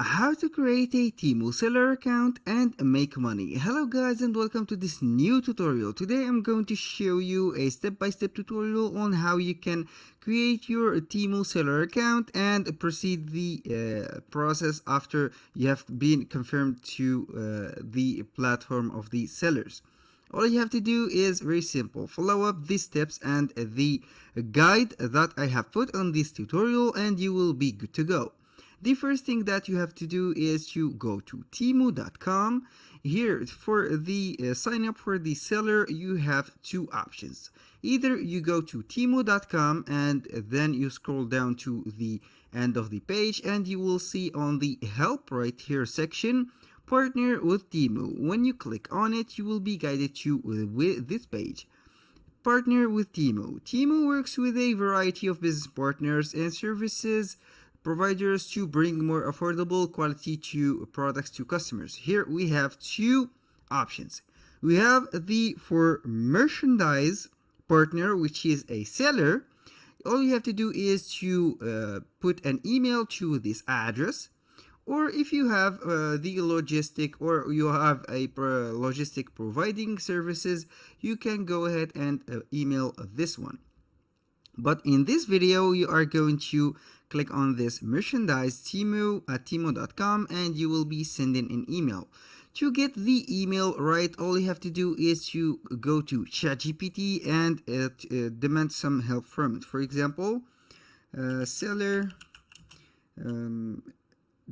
How to create a Temu seller account and make money. Hello guys and welcome to this new tutorial. Today I'm going to show you a step-by-step tutorial on how you can create your Temu seller account and proceed the process after you have been confirmed to the platform of the sellers. All you have to do is very simple. Follow up these steps and the guide that I have put on this tutorial and you will be good to go. The first thing that you have to do is to go to temu.com. Here for the sign up for the seller, you have two options. Either you go to temu.com and then you scroll down to the end of the page and you will see on the help right here section, partner with Temu. When you click on it, you will be guided to this page. Partner with Temu. Temu works with a variety of business partners and services providers to bring more affordable quality to products to customers. Here we have two options. We have the for merchandise partner, which is a seller. All you have to do is to put an email to this address, or if you have the logistic or you have a logistic providing services, you can go ahead and email this one. But in this video, you are going to click on this merchandise Temu at temu.com and you will be sending an email. To get the email right, all you have to do is to go to ChatGPT and demand some help from it. For example, seller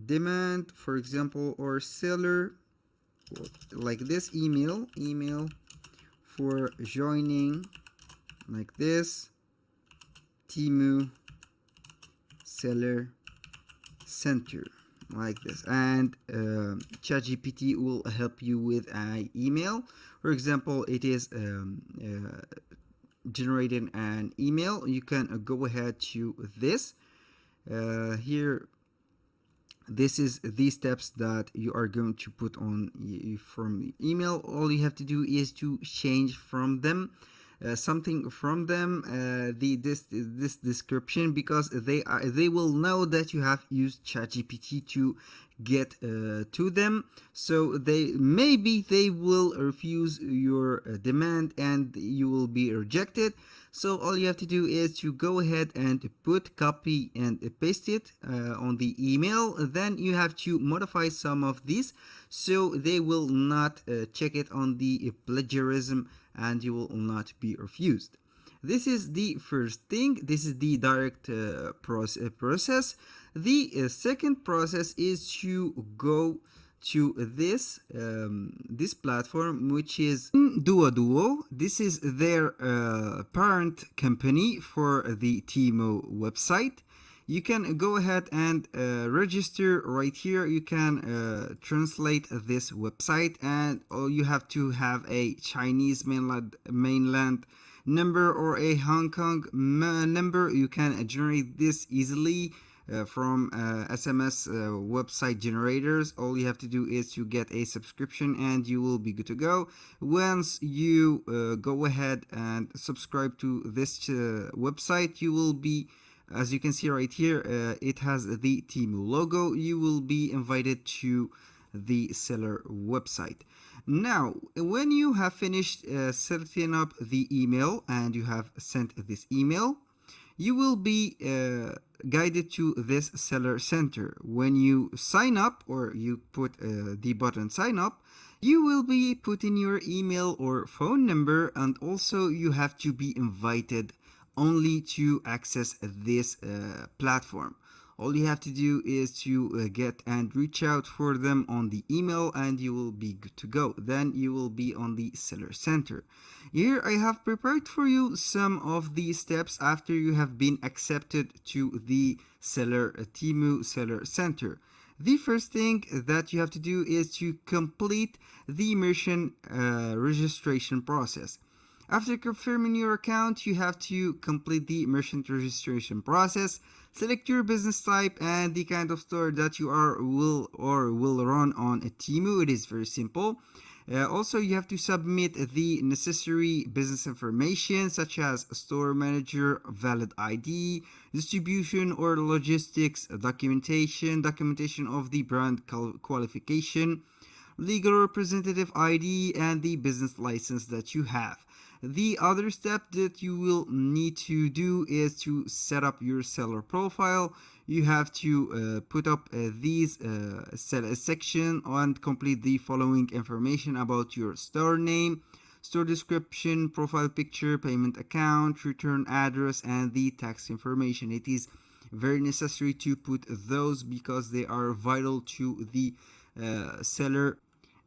demand, for example, or seller like this email for joining like this Temu seller center like this, and ChatGPT will help you with an email. For example, it is generating an email. You can go ahead to this here. This is the steps that you are going to put on from the email. All you have to do is to change from them something from them, this description, because they will know that you have used ChatGPT to get to them. So maybe they will refuse your demand and you will be rejected. So all you have to do is to go ahead and copy and paste it on the email. Then you have to modify some of these so they will not check it on the plagiarism and you will not be refused. This is the first thing. This is the direct process. The second process is to go to this platform, which is Duo. This is their parent company for the Temu website. You can go ahead and register right here. You can translate this website, and you have to have a Chinese mainland number or a Hong Kong number. You can generate this easily from SMS website generators. All you have to do is to get a subscription and you will be good to go. Once you go ahead and subscribe to this website, you will be, as you can see right here, it has the Temu logo. You will be invited to the seller website. Now, when you have finished setting up the email and you have sent this email, you will be guided to this seller center. When you sign up or you put the button sign up, you will be putting your email or phone number, and also you have to be invited only to access this platform. All you have to do is to get and reach out for them on the email and you will be good to go. Then you will be on the seller center. Here I have prepared for you some of the steps after you have been accepted to the Temu seller center. The first thing that you have to do is to complete the merchant registration process. After confirming your account, you have to complete the merchant registration process. Select your business type and the kind of store that you will run on a Temu. It is very simple. Also, you have to submit the necessary business information such as store manager, valid ID, distribution or logistics, documentation of the brand qualification, legal representative ID, and the business license that you have. The other step that you will need to do is to set up your seller profile. You have to put up these section and complete the following information about your store name, store description, profile picture, payment account, return address, and the tax information. It is very necessary to put those because they are vital to the seller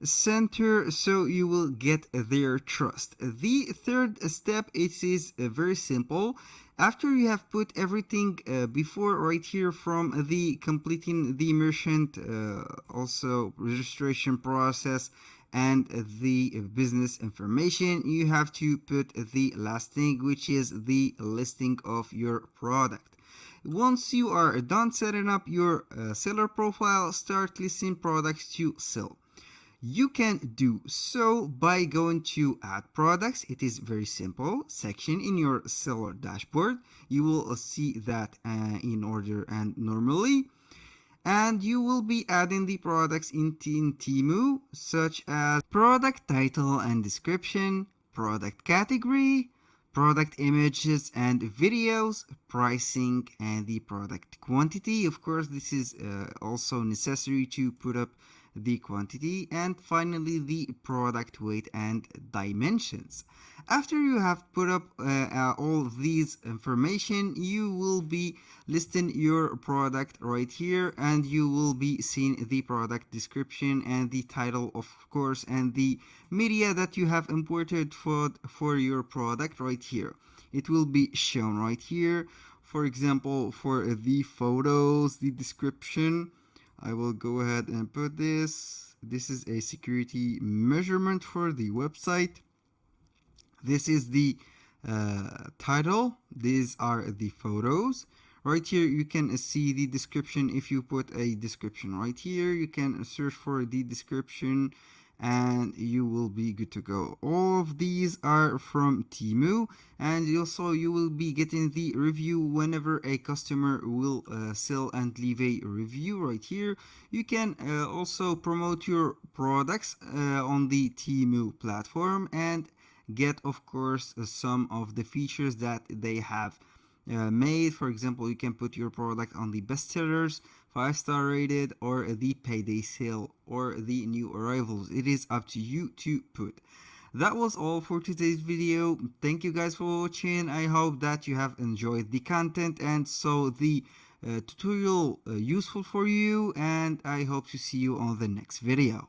center, so you will get their trust. The third step, it is very simple. After you have put everything before right here from the completing the merchant also registration process and the business information, you have to put the last thing, which is the listing of your product. Once you are done setting up your seller profile, start listing products to sell. You can do so by going to add products. It is very simple section in your seller dashboard. You will see that in order and normally, and you will be adding the products in Temu, such as product title and description, product category, product images and videos, pricing, and the product quantity. Of course, this is also necessary to put up the quantity, and finally the product weight and dimensions. After you have put up all these information, you will be listing your product right here, and you will be seeing the product description and the title, of course, and the media that you have imported for your product right here. It will be shown right here. For example, for the photos, the description, I will go ahead and put this. This is a security measurement for the website. This is the title. These are the photos. Right here, you can see the description. If you put a description right here, you can search for the description and you will be good to go. All of these are from Temu, and also you will be getting the review whenever a customer will sell and leave a review right here. You can also promote your products on the Temu platform and get, of course, some of the features that they have made. For example, you can put your product on the bestsellers, 5-star rated, or the payday sale, or the new arrivals. It is up to you to put. That was all for today's video. Thank you guys for watching. I hope that you have enjoyed the content and saw the tutorial useful for you, and I hope to see you on the next video.